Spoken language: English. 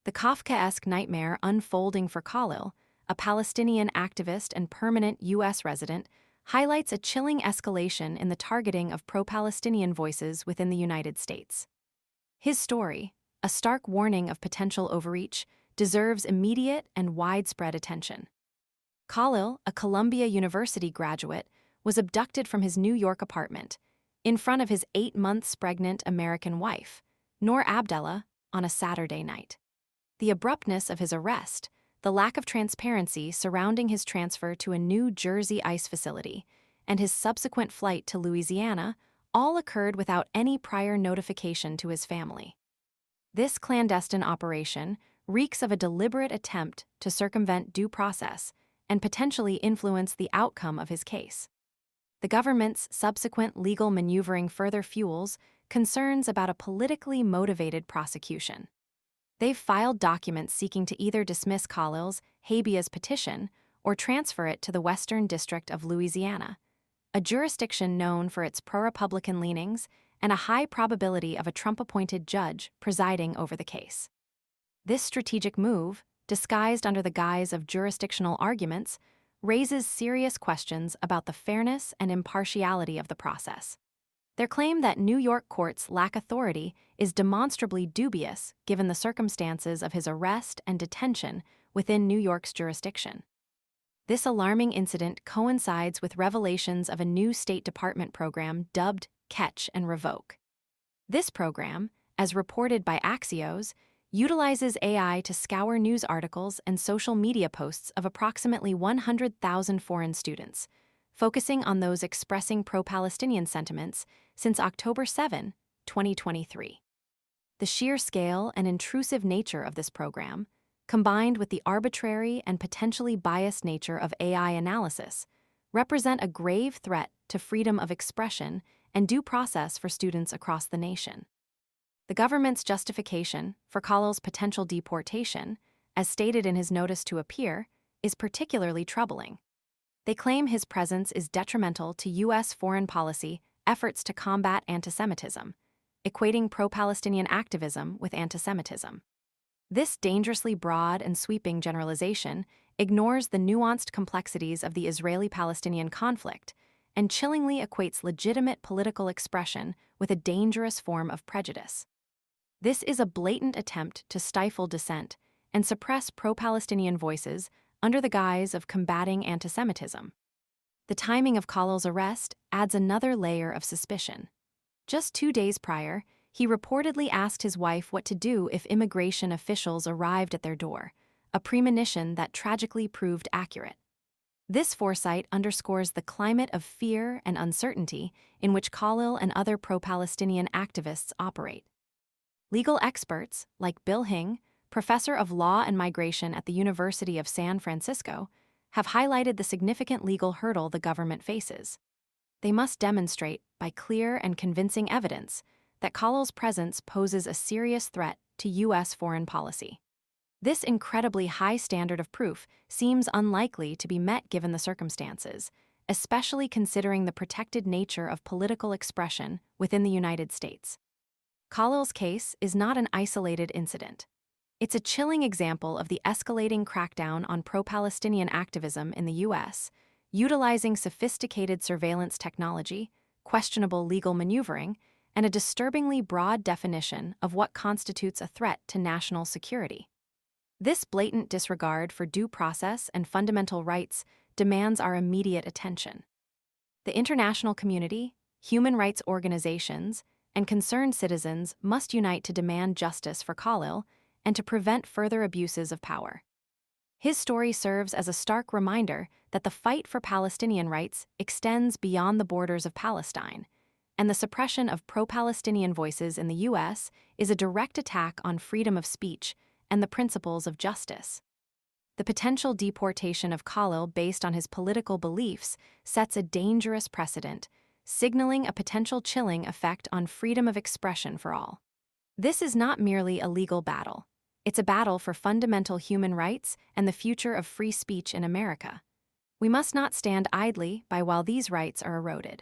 The Kafkaesque nightmare unfolding for Khalil, a Palestinian activist and permanent U.S. resident, highlights a chilling escalation in the targeting of pro-Palestinian voices within the United States. His story, a stark warning of potential overreach, deserves immediate and widespread attention. Khalil, a Columbia University graduate, was abducted from his New York apartment, in front of his 8 months pregnant American wife, Noor Abdallah, on a Saturday night. The abruptness of his arrest, the lack of transparency surrounding his transfer to a New Jersey ICE facility, and his subsequent flight to Louisiana all occurred without any prior notification to his family. This clandestine operation reeks of a deliberate attempt to circumvent due process and potentially influence the outcome of his case. The government's subsequent legal maneuvering further fuels concerns about a politically motivated prosecution. They've filed documents seeking to either dismiss Khalil's habeas petition or transfer it to the Western District of Louisiana, a jurisdiction known for its pro-Republican leanings and a high probability of a Trump-appointed judge presiding over the case. This strategic move, disguised under the guise of jurisdictional arguments, raises serious questions about the fairness and impartiality of the process. Their claim that New York courts lack authority is demonstrably dubious given the circumstances of his arrest and detention within New York's jurisdiction. This alarming incident coincides with revelations of a new State Department program dubbed Catch and Revoke. This program, as reported by Axios, utilizes AI to scour news articles and social media posts of approximately 100,000 foreign students, focusing on those expressing pro-Palestinian sentiments since October 7, 2023. The sheer scale and intrusive nature of this program, combined with the arbitrary and potentially biased nature of AI analysis, represent a grave threat to freedom of expression and due process for students across the nation. The government's justification for Khalil's potential deportation, as stated in his notice to appear, is particularly troubling. They claim his presence is detrimental to U.S. foreign policy efforts to combat antisemitism, equating pro-Palestinian activism with antisemitism. This dangerously broad and sweeping generalization ignores the nuanced complexities of the Israeli-Palestinian conflict and chillingly equates legitimate political expression with a dangerous form of prejudice. This is a blatant attempt to stifle dissent and suppress pro-Palestinian voices under the guise of combating antisemitism. The timing of Khalil's arrest adds another layer of suspicion. Just 2 days prior, he reportedly asked his wife what to do if immigration officials arrived at their door, a premonition that tragically proved accurate. This foresight underscores the climate of fear and uncertainty in which Khalil and other pro-Palestinian activists operate. Legal experts, like Bill Hing, professor of law and migration at the University of San Francisco, have highlighted the significant legal hurdle the government faces. They must demonstrate, by clear and convincing evidence, that Khalil's presence poses a serious threat to U.S. foreign policy. This incredibly high standard of proof seems unlikely to be met given the circumstances, especially considering the protected nature of political expression within the United States. Khalil's case is not an isolated incident. It's a chilling example of the escalating crackdown on pro-Palestinian activism in the U.S., utilizing sophisticated surveillance technology, questionable legal maneuvering, and a disturbingly broad definition of what constitutes a threat to national security. This blatant disregard for due process and fundamental rights demands our immediate attention. The international community, human rights organizations, and concerned citizens must unite to demand justice for Khalil and to prevent further abuses of power. His story serves as a stark reminder that the fight for Palestinian rights extends beyond the borders of Palestine, and the suppression of pro-Palestinian voices in the U.S. is a direct attack on freedom of speech and the principles of justice. The potential deportation of Khalil based on his political beliefs sets a dangerous precedent, signaling a potential chilling effect on freedom of expression for all. This is not merely a legal battle. It's a battle for fundamental human rights and the future of free speech in America. We must not stand idly by while these rights are eroded.